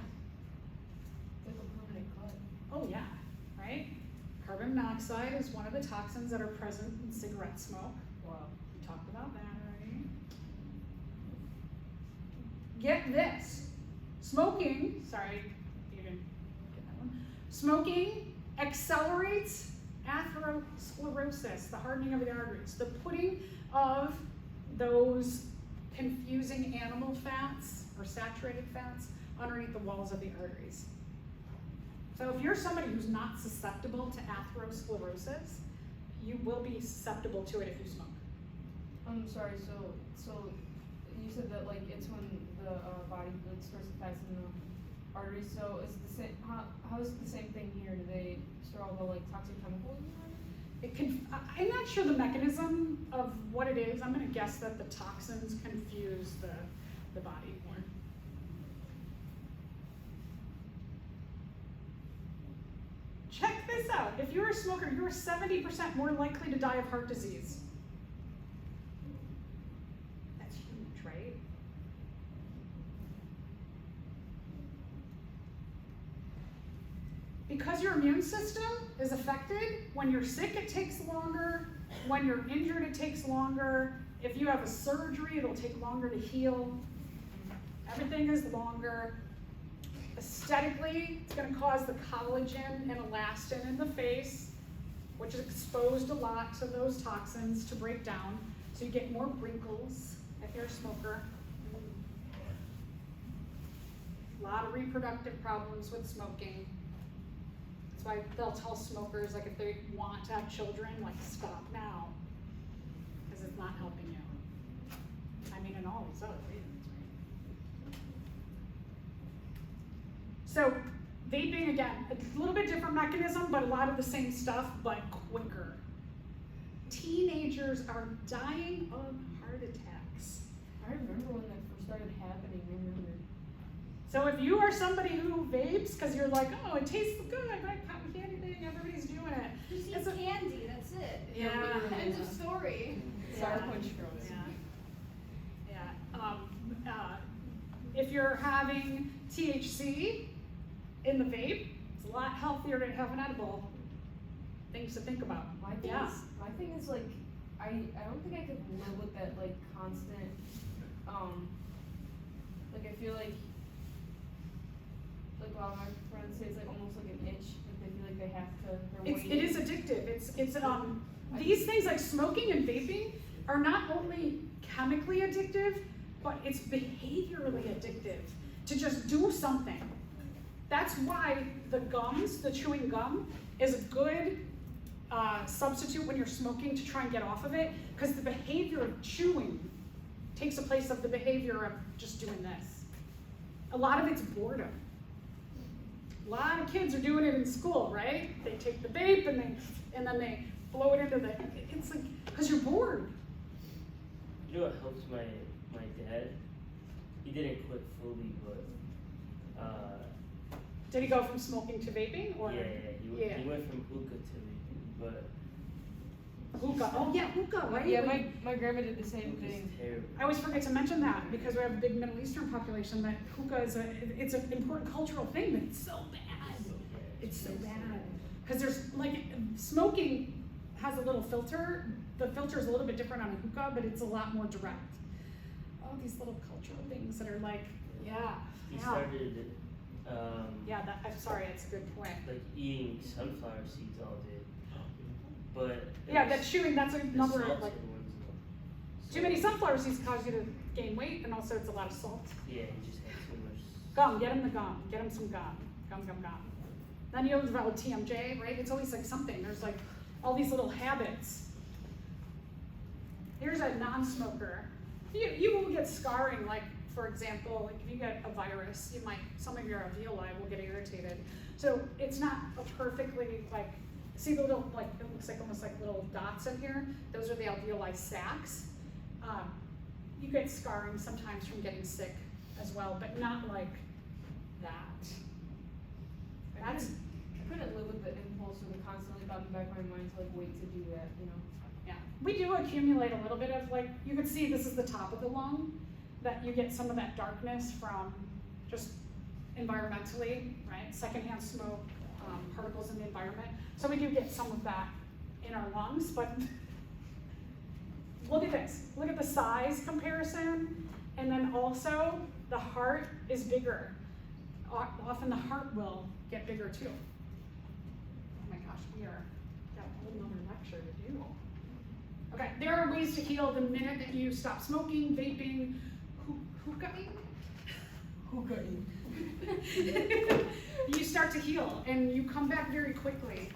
It's like a permanent cut. Oh yeah, right? Carbon monoxide is one of the toxins that are present in cigarette smoke. Wow. We talked about that already. Get this. Smoking, sorry, you didn't get that one. Smoking accelerates atherosclerosis, the hardening of the arteries, the putting of those confusing animal fats or saturated fats underneath the walls of the arteries. So if you're somebody who's not susceptible to atherosclerosis, you will be susceptible to it if you smoke. I'm sorry, so you said that like it's when the body like stores the fats in the arteries, so is the same, how is it the same thing here? Do they store all the like toxic chemicals in there? It can, I'm not sure the mechanism of what it is. I'm gonna guess that the toxins confuse the body more. Check this out. If you're a smoker, you're 70% more likely to die of heart disease. That's huge, right? Because your immune system is affected, when you're sick, it takes longer. When you're injured, it takes longer. If you have a surgery, it'll take longer to heal. Everything is longer. Aesthetically, it's going to cause the collagen and elastin in the face, which is exposed a lot to those toxins, to break down. So you get more wrinkles if you're a smoker. A lot of reproductive problems with smoking. That's why they'll tell smokers, like if they want to have children, like stop now, because it's not helping you. I mean, and all these other reasons, right? So vaping, again, a little bit different mechanism, but a lot of the same stuff, but quicker. Teenagers are dying of heart attacks. I remember when that first started happening. I remember. So if you are somebody who vapes because you're like, oh, it tastes good, I like cotton candy thing, everybody's doing it. Just eat It's a- candy, that's it. Yeah. End of story. Sour Yeah. punch froze. Yeah. If you're having THC in the vape, it's a lot healthier to have an edible. Things to think about. My thing is like, I don't think I could live with that like constant, like I feel like a lot of my friends say it's like almost like an itch, like they feel like they have to, they're waiting. It is addictive. It's these things like smoking and vaping are not only chemically addictive, but it's behaviorally addictive to just do something. That's why the gums, the chewing gum, is a good substitute when you're smoking to try and get off of it, because the behavior of chewing takes the place of the behavior of just doing this. A lot of it's boredom. A lot of kids are doing it in school, right? They take the vape and then they blow it into the, it's like, because you're bored. You know what helps my dad? He didn't quit fully, but Did he go from smoking to vaping, or? yeah, he went from hookah to vaping, but Hookah, oh yeah, hookah, right? Yeah, my grandma did the same hookah's thing. terrible. I always forget to mention that because we have a big Middle Eastern population that hookah is it's an important cultural thing, but it's so bad. It's so bad. Because there's like, smoking has a little filter. The filter is a little bit different on a hookah, but it's a lot more direct. All these little cultural things that are like, yeah. He yeah. started Yeah, I'm sorry, that's a good point. like eating sunflower seeds all day. But it Yeah, was that chewing, that's the another, salted like, ones, though. too many sunflower seeds cause you to gain weight, and also it's a lot of salt. Yeah, he just had too much. Gum, get him the gum. Get him some gum. Gum. Then you develop TMJ, right? It's always like something. There's like all these little habits. Here's a non-smoker. You will get scarring, like for example, like if you get a virus, you might, some of your alveoli will get irritated. So it's not a perfectly like, see the little, like, it looks like almost like little dots in here? Those are the alveoli sacs. you get scarring sometimes from getting sick as well, but not like that. I couldn't live with the impulse or the constantly thought in the back of my mind to like wait to do that, you know? Yeah, we do accumulate a little bit of like, you can see this is the top of the lung, that you get some of that darkness from just environmentally, right? Secondhand smoke, particles in the environment. So we do get some of that in our lungs, but look at this. Look at the size comparison, and then also the heart is bigger. Often the heart will get bigger too. Oh my gosh, we got a whole nother lecture to do. Okay, there are ways to heal the minute that you stop smoking, vaping, hookahing. You start to heal, and you come back very quickly.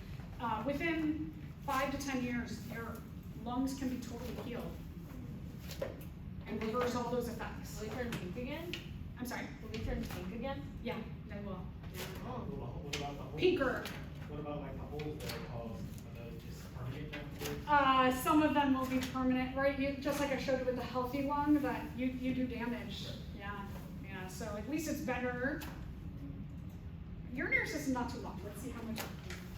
Within 5 to 10 years, your lungs can be totally healed and reverse all those effects. Will they turn pink again? I'm sorry. Will they turn pink again? Yeah, they will. Oh, what about the holes? Pinker. What about like the holes that are caused? Are those just permanent afterwards? Some of them will be permanent, right? You, just like I showed you with the healthy lung, that you do damage. Yeah, yeah. So at least it's better. Urinary system not too long. Let's see how much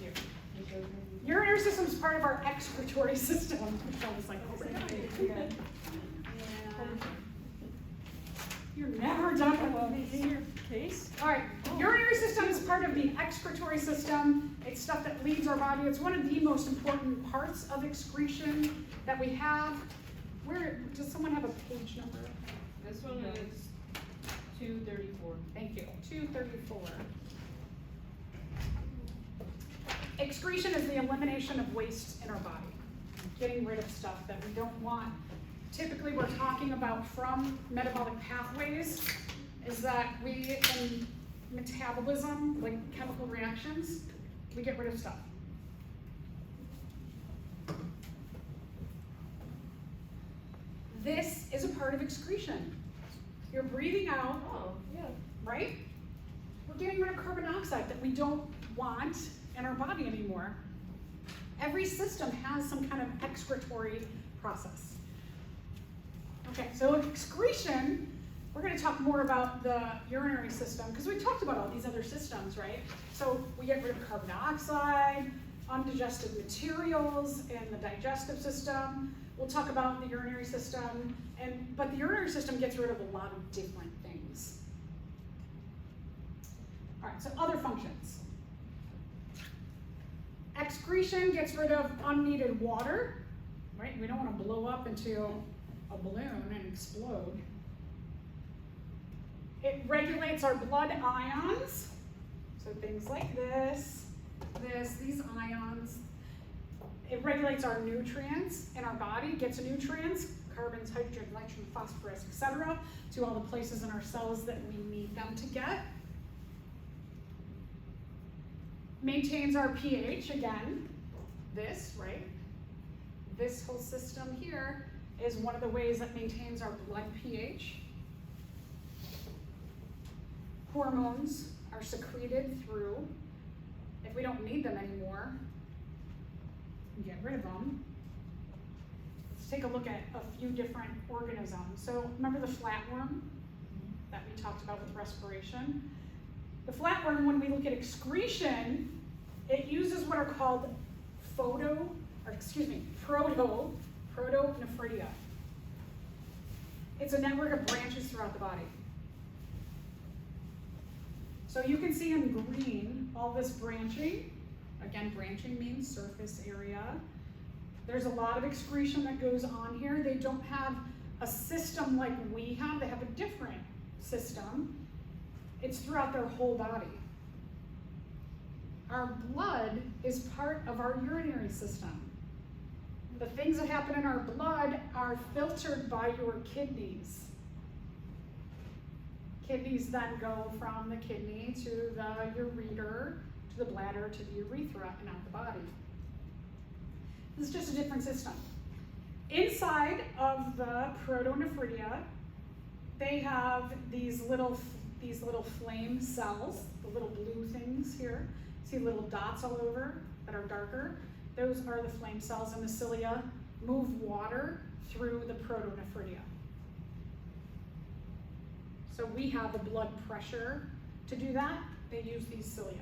you do. Urinary system is part of our excretory system. I was like, oh, really? Yeah. You're never done with these. your case? All right, urinary system is part of the excretory system. It's stuff that leaves our body. It's one of the most important parts of excretion that we have. Where, does someone have a page number? This one is 234. Thank you, 234. Excretion is the elimination of waste in our body, getting rid of stuff that we don't want. Typically, we're talking about from metabolic pathways, is that we, in metabolism, like chemical reactions, we get rid of stuff. This is a part of excretion. You're breathing out, Oh, yeah. right? We're getting rid of carbon dioxide that we don't want in our body anymore. Every system has some kind of excretory process. Okay, so excretion, we're going to talk more about the urinary system because we talked about all these other systems, right? So we get rid of carbon dioxide, undigested materials in the digestive system. We'll talk about the urinary system, but the urinary system gets rid of a lot of different things. All right, so other functions. Excretion gets rid of unneeded water, right? We don't want to blow up into a balloon and explode. It regulates our blood ions, so things like these ions. It regulates our nutrients in our body, gets nutrients, carbons, hydrogen, nitrogen, phosphorus, etc., to all the places in our cells that we need them to get. Maintains our pH, again, right? This whole system here is one of the ways that maintains our blood pH. Hormones are secreted through. If we don't need them anymore, we get rid of them. Let's take a look at a few different organisms. So remember the flatworm that we talked about with respiration? The flatworm, when we look at excretion, it uses what are called protonephridia. It's a network of branches throughout the body. So you can see in green all this branching. Again, branching means surface area. There's a lot of excretion that goes on here. They don't have a system like we have. They have a different system. It's throughout their whole body. Our blood is part of our urinary system. The things that happen in our blood are filtered by your kidneys. Kidneys then go from the kidney to the ureter, to the bladder, to the urethra, and out the body. This is just a different system. Inside of the protonephridia, they have these little flame cells, the little blue things here. See little dots all over that are darker? Those are the flame cells, and the cilia move water through the protonephridia. So we have a blood pressure to do that. They use these cilia.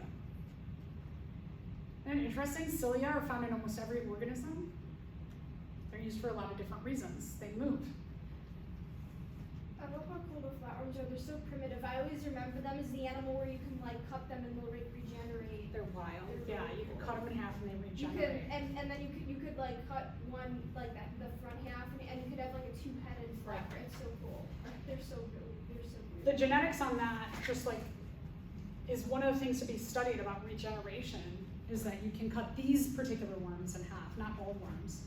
And interesting, cilia are found in almost every organism. They're used for a lot of different reasons. They move. I love how cool the flatworms are. They're so primitive. I always remember them as the animal where you can like cut them and they'll regenerate. They're wild. They're Yeah, really you can cool. cut them in half and they You could, regenerate. and then you could like cut one like that, the front half, and you could have like a two-headed flatworm. It's so cool. They're so good. They're so weird. The genetics on that, just like, is one of the things to be studied about regeneration, is that you can cut these particular worms in half, not all worms,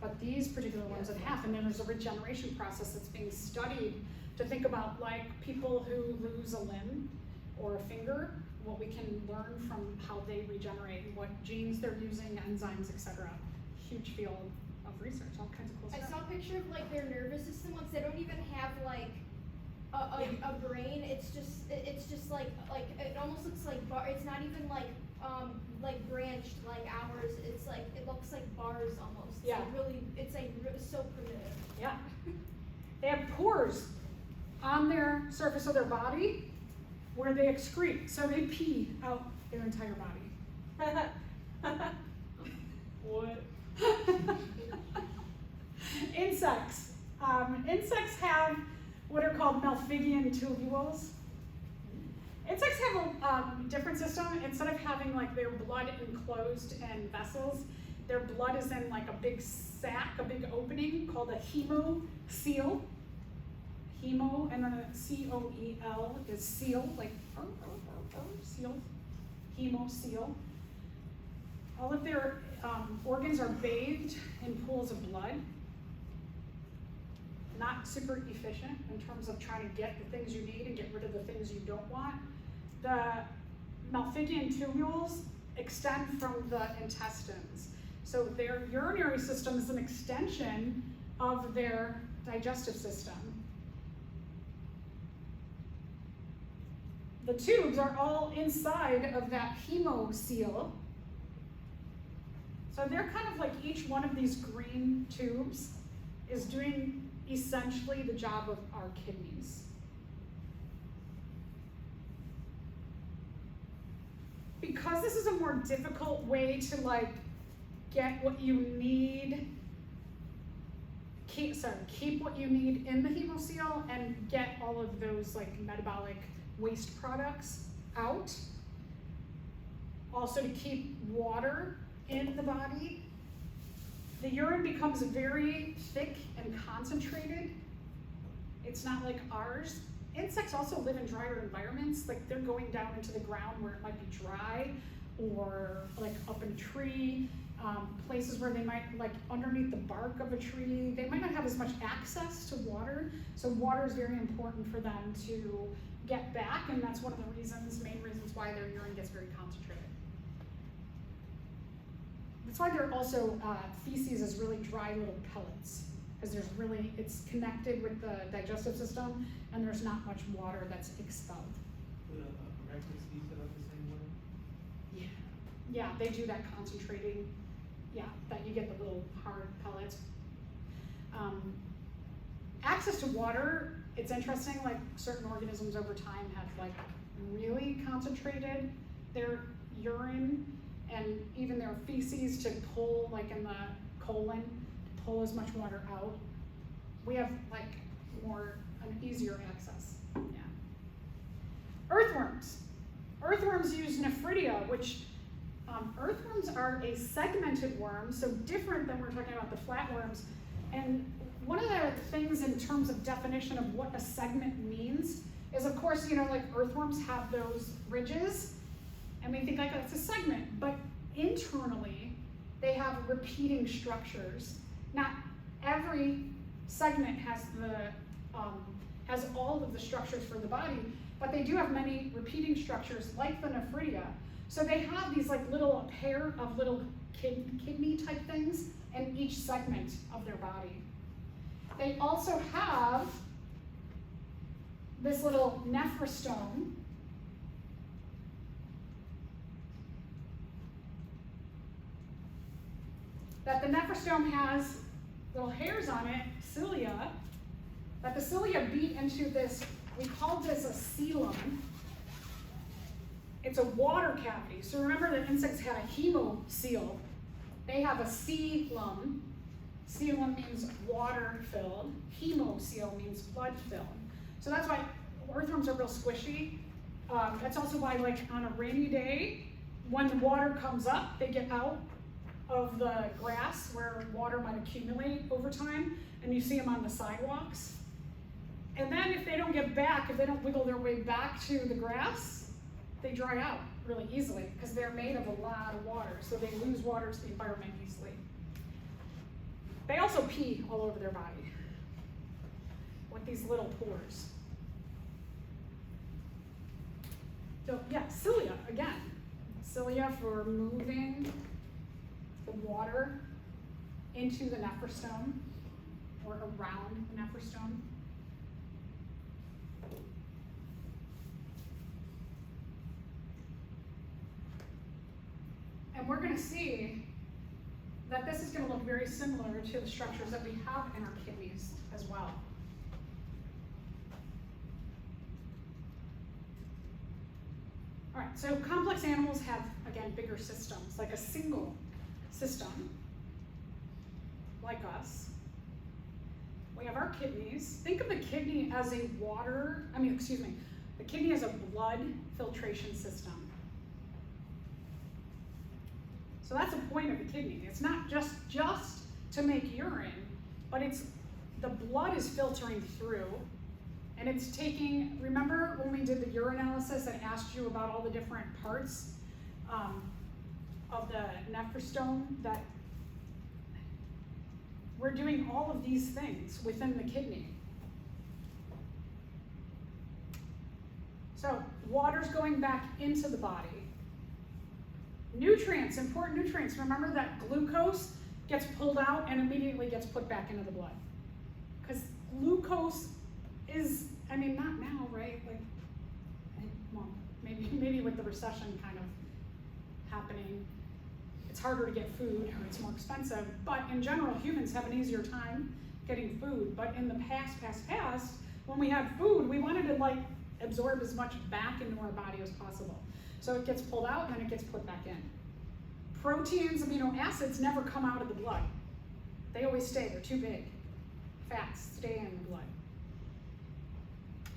but these particular worms in half, and then there's a regeneration process that's being studied to think about like people who lose a limb or a finger, what we can learn from how they regenerate, what genes they're using, enzymes, etc. Huge field of research, all kinds of cool I stuff. saw a picture of like their nervous system once. They don't even have like a brain. It's just like it almost looks like it's not even like branched like ours. It's like it looks like bars almost. It's Yeah. like really, it's like so primitive. Yeah. They have pores on their surface of their body where they excrete. So they pee out their entire body. What? Insects. Insects have what are called Malpighian tubules. Insects have a different system. Instead of having like their blood enclosed in vessels, their blood is in like a big sac, a big opening called a hemocoel. Hemo, and then a C-O-E-L is seal, like seal, hemocoel. All of their organs are bathed in pools of blood. Not super efficient in terms of trying to get the things you need and get rid of the things you don't want. The Malpighian tubules extend from the intestines. So their urinary system is an extension of their digestive system. The tubes are all inside of that hemocoel. So they're kind of like each one of these green tubes is doing essentially the job of our kidneys. Because this is a more difficult way to like get what you need, keep what you need in the hemocoel and get all of those like metabolic waste products out. Also to keep water in the body. The urine becomes very thick and concentrated. It's not like ours. Insects also live in drier environments, like they're going down into the ground where it might be dry, or like up in a tree, places where they might, like underneath the bark of a tree, they might not have as much access to water, so water is very important for them to get back, and that's one of the main reasons why their urine gets very concentrated. That's why they're also, feces is really dry little pellets, because it's connected with the digestive system, and there's not much water that's expelled. The Americans eat it up the same way? Yeah, they do that concentrating, that you get the little hard pellets. Access to water, it's interesting, like certain organisms over time have like really concentrated their urine and even their feces to pull, like in the colon, to pull as much water out. We have like an easier access, Earthworms. Earthworms use nephridia, which earthworms are a segmented worm, so different than we're talking about the flatworms. And one of the things in terms of definition of what a segment means is, of course, like earthworms have those ridges, and we think like that's a segment, but internally they have repeating structures. Not every segment has all of the structures for the body, but they do have many repeating structures like the nephridia. So they have these like a pair of little kidney type things in each segment of their body. They also have this little nephrostome that the nephrostome has little hairs on it, cilia, that the cilia beat into this, we call this a coelom. It's a water cavity. So remember that insects had a hemocoel. They have a coelom. Coelom means water filled. Hemocoel means blood filled. So that's why earthworms are real squishy. That's also why, like, on a rainy day, when the water comes up, they get out of the grass where water might accumulate over time, and you see them on the sidewalks. And then if they don't get back, if they don't wiggle their way back to the grass, they dry out really easily because they're made of a lot of water, so they lose water to the environment easily. They also pee all over their body with these little pores. So yeah, cilia, again. Cilia for moving the water into the nephrostome or around the nephrostome. And we're going to see that this is going to look very similar to the structures that we have in our kidneys as well. All right, so complex animals have, again, bigger systems, like a single system, like us. We have our kidneys. Think of the kidney as a the kidney as a blood filtration system. So that's the point of the kidney. It's not just to make urine, but the blood is filtering through, and it's taking, remember when we did the urinalysis, I asked you about all the different parts of the nephrostome, that we're doing all of these things within the kidney. So water's going back into the body. Nutrients, important nutrients. Remember that glucose gets pulled out and immediately gets put back into the blood. Because glucose is, I mean, not now, right? Like, well, maybe with the recession kind of happening, it's harder to get food or it's more expensive. But in general, humans have an easier time getting food. But in the past, when we had food, we wanted to like absorb as much back into our body as possible. So it gets pulled out and then it gets put back in. Proteins, amino acids never come out of the blood. They always stay, they're too big. Fats stay in the blood.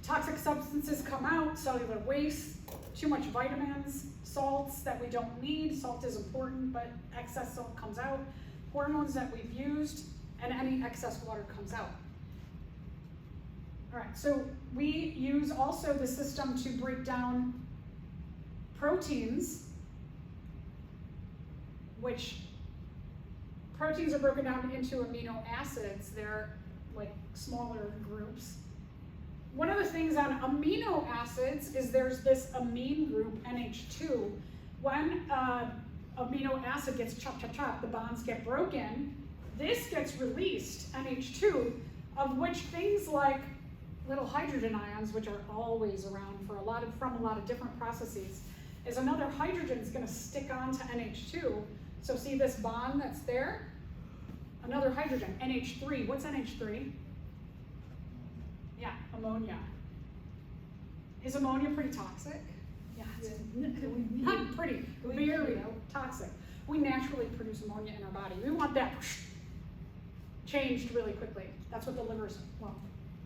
Toxic substances come out, cellular waste, too much vitamins, salts that we don't need. Salt is important, but excess salt comes out. Hormones that we've used, and any excess water comes out. All right, so we use also the system to break down proteins, which proteins are broken down into amino acids. They're like smaller groups. One of the things on amino acids is there's this amine group, NH2. When amino acid gets chopped, the bonds get broken, this gets released, NH2, of which things like little hydrogen ions, which are always around from a lot of different processes, is another hydrogen is going to stick onto NH2. So see this bond that's there? Another hydrogen, NH3. What's NH3? Yeah, ammonia. Is ammonia pretty toxic? Yeah, it's not pretty, very toxic. We naturally produce ammonia in our body. We want that changed really quickly. That's what the liver's, well,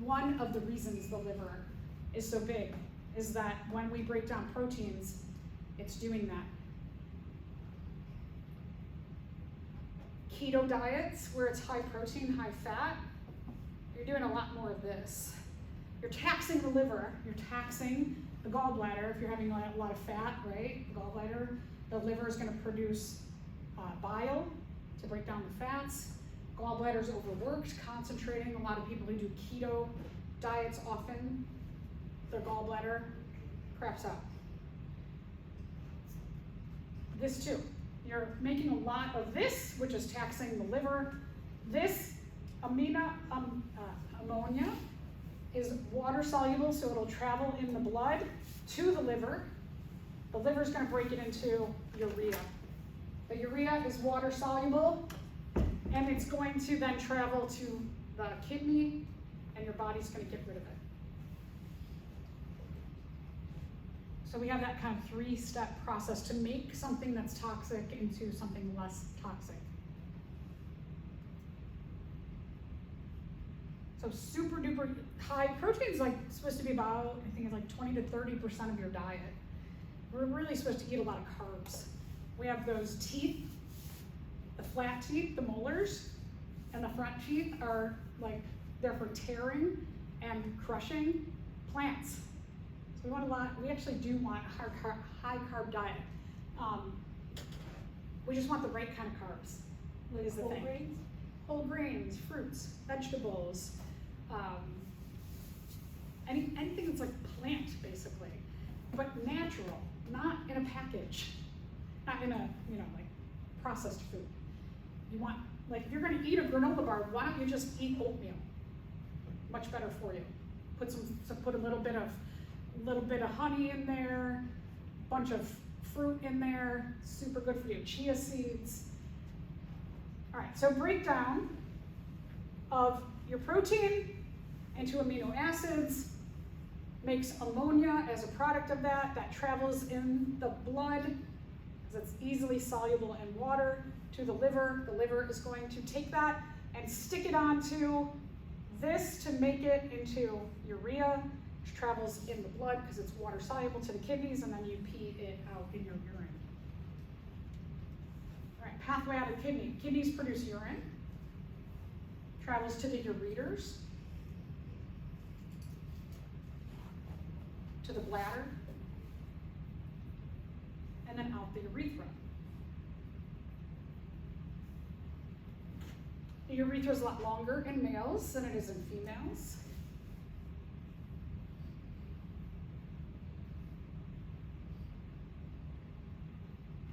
one of the reasons the liver is so big is that when we break down proteins, it's doing that. Keto diets, where it's high protein, high fat, you're doing a lot more of this. You're taxing the liver, you're taxing the gallbladder if you're having a lot of fat, right? The gallbladder, the liver is going to produce bile to break down the fats. Gallbladder's overworked, concentrating. A lot of people who do keto diets often, their gallbladder craps out. This too. You're making a lot of this, which is taxing the liver. This ammonia is water soluble, so it'll travel in the blood to the liver. The liver's going to break it into urea. The urea is water soluble, and it's going to then travel to the kidney and your body's gonna get rid of it. So we have that kind of 3-step process to make something that's toxic into something less toxic. So super duper high protein's like supposed to be about, I think it's like 20 to 30% of your diet. We're really supposed to eat a lot of carbs. We have those teeth, the flat teeth, the molars, and the front teeth are like, they're for tearing and crushing plants. So we want a lot, we actually do want a high carb diet. We just want the right kind of carbs, is the thing. grains? Whole grains, fruits, vegetables, anything that's like plant, basically, but natural, not in a package, not in a, like processed food. You want, like, if you're gonna eat a granola bar, why don't you just eat oatmeal? Much better for you. Put a little bit of honey in there, bunch of fruit in there, super good for you. Chia seeds. All right, so breakdown of your protein into amino acids, makes ammonia as a product of that travels in the blood, because it's easily soluble in water, to the liver. The liver is going to take that and stick it onto this to make it into urea, which travels in the blood because it's water soluble to the kidneys, and then you pee it out in your urine. All right, pathway out of the kidney. Kidneys produce urine, travels to the ureters, to the bladder, and then out the urethra. The urethra is a lot longer in males than it is in females.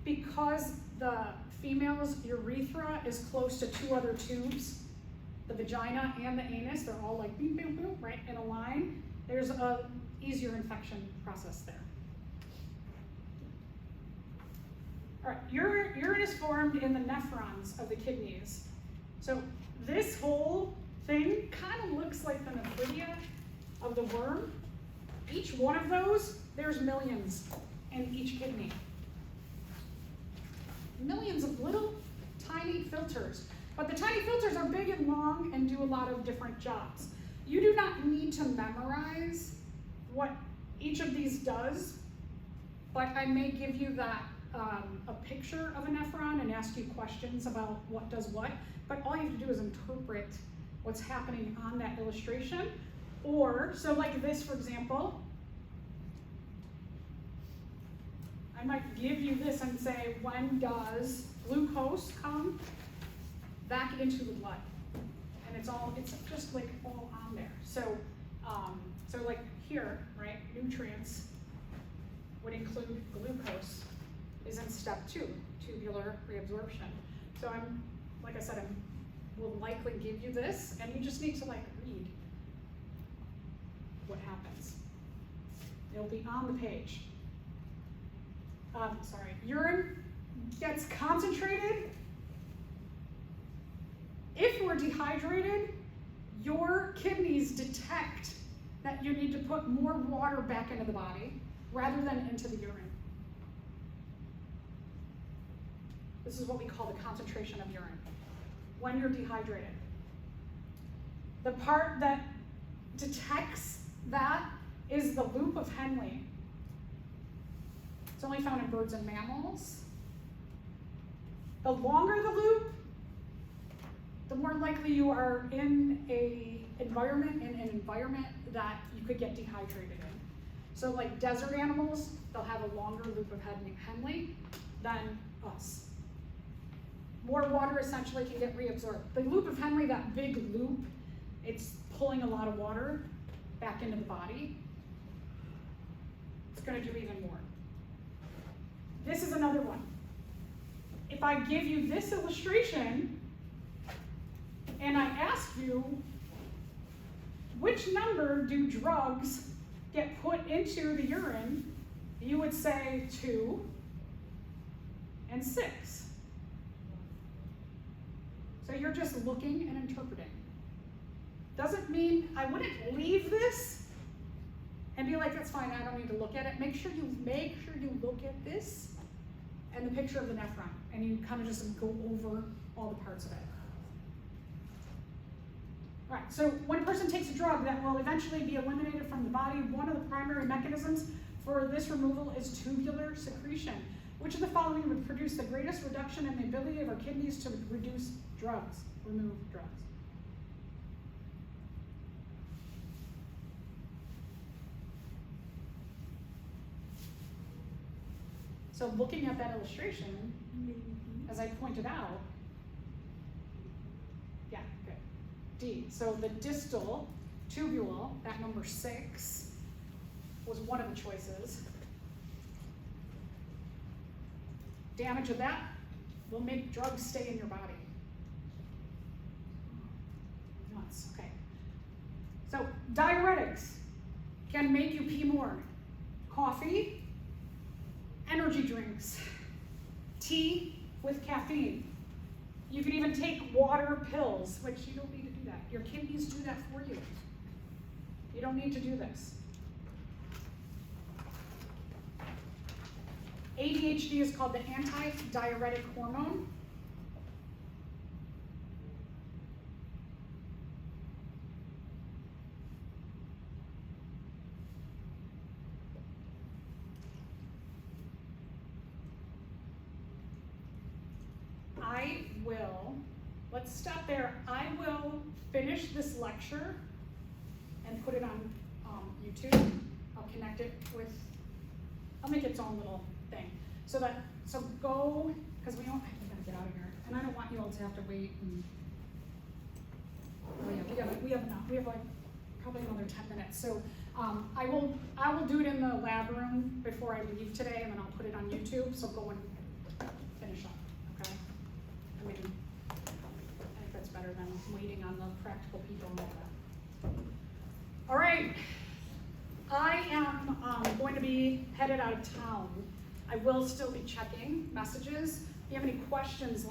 Because the female's urethra is close to 2 other tubes, the vagina and the anus, they're all like boop, boop, boop, right in a line. There's a easier infection process there. All right, urine is formed in the nephrons of the kidneys. So this whole thing kind of looks like the nephridia of the worm. Each one of those, there's millions in each kidney. Millions of little tiny filters. But the tiny filters are big and long and do a lot of different jobs. You do not need to memorize what each of these does, but I may give you that a picture of a nephron and ask you questions about what does what, but all you have to do is interpret what's happening on that illustration. Or, so like this, for example, I might give you this and say, when does glucose come back into the blood? And it's just like all on there. So, so like here, right, nutrients would include glucose is in step 2, tubular reabsorption. So like I said, will likely give you this, and you just need to like read what happens. It'll be on the page. Urine gets concentrated. If we're dehydrated, your kidneys detect that you need to put more water back into the body rather than into the urine. This is what we call the concentration of urine when you're dehydrated. The part that detects that is the loop of Henle. It's only found in birds and mammals. The longer the loop, the more likely you are in an environment that you could get dehydrated in. So like desert animals, they'll have a longer loop of Henle than us. More water essentially can get reabsorbed. The loop of Henle, that big loop, it's pulling a lot of water back into the body. It's going to do even more. This is another one. If I give you this illustration and I ask you, which number do drugs get put into the urine, you would say 2 and 6. So you're just looking and interpreting. Doesn't mean I wouldn't leave this and be like, that's fine, I don't need to look at it. Make sure you look at this and the picture of the nephron, and you kind of just go over all the parts of it. All right, so when a person takes a drug that will eventually be eliminated from the body, one of the primary mechanisms for this removal is tubular secretion. Which of the following would produce the greatest reduction in the ability of our kidneys to remove drugs? So looking at that illustration, as I pointed out, yeah, good. D, so the distal tubule, that number 6, was one of the choices. Damage of that will make drugs stay in your body. Nuts, okay. So diuretics can make you pee more. Coffee, energy drinks, tea with caffeine. You can even take water pills, which you don't need to do that. Your kidneys do that for you. You don't need to do this. ADHD is called the anti-diuretic hormone. Let's stop there. I will finish this lecture and put it on YouTube. I'll connect it with, I'll make its own little thing. So go, because we gotta get out of here. And I don't want you all to have to wait and, oh yeah, we have enough. We have like probably another 10 minutes. So I will do it in the lab room before I leave today, and then I'll put it on YouTube. So go and finish up, okay? I mean, I think that's better than waiting on the practical people and all that. All right, I am going to be headed out of town. I will still be checking messages. If you have any questions, let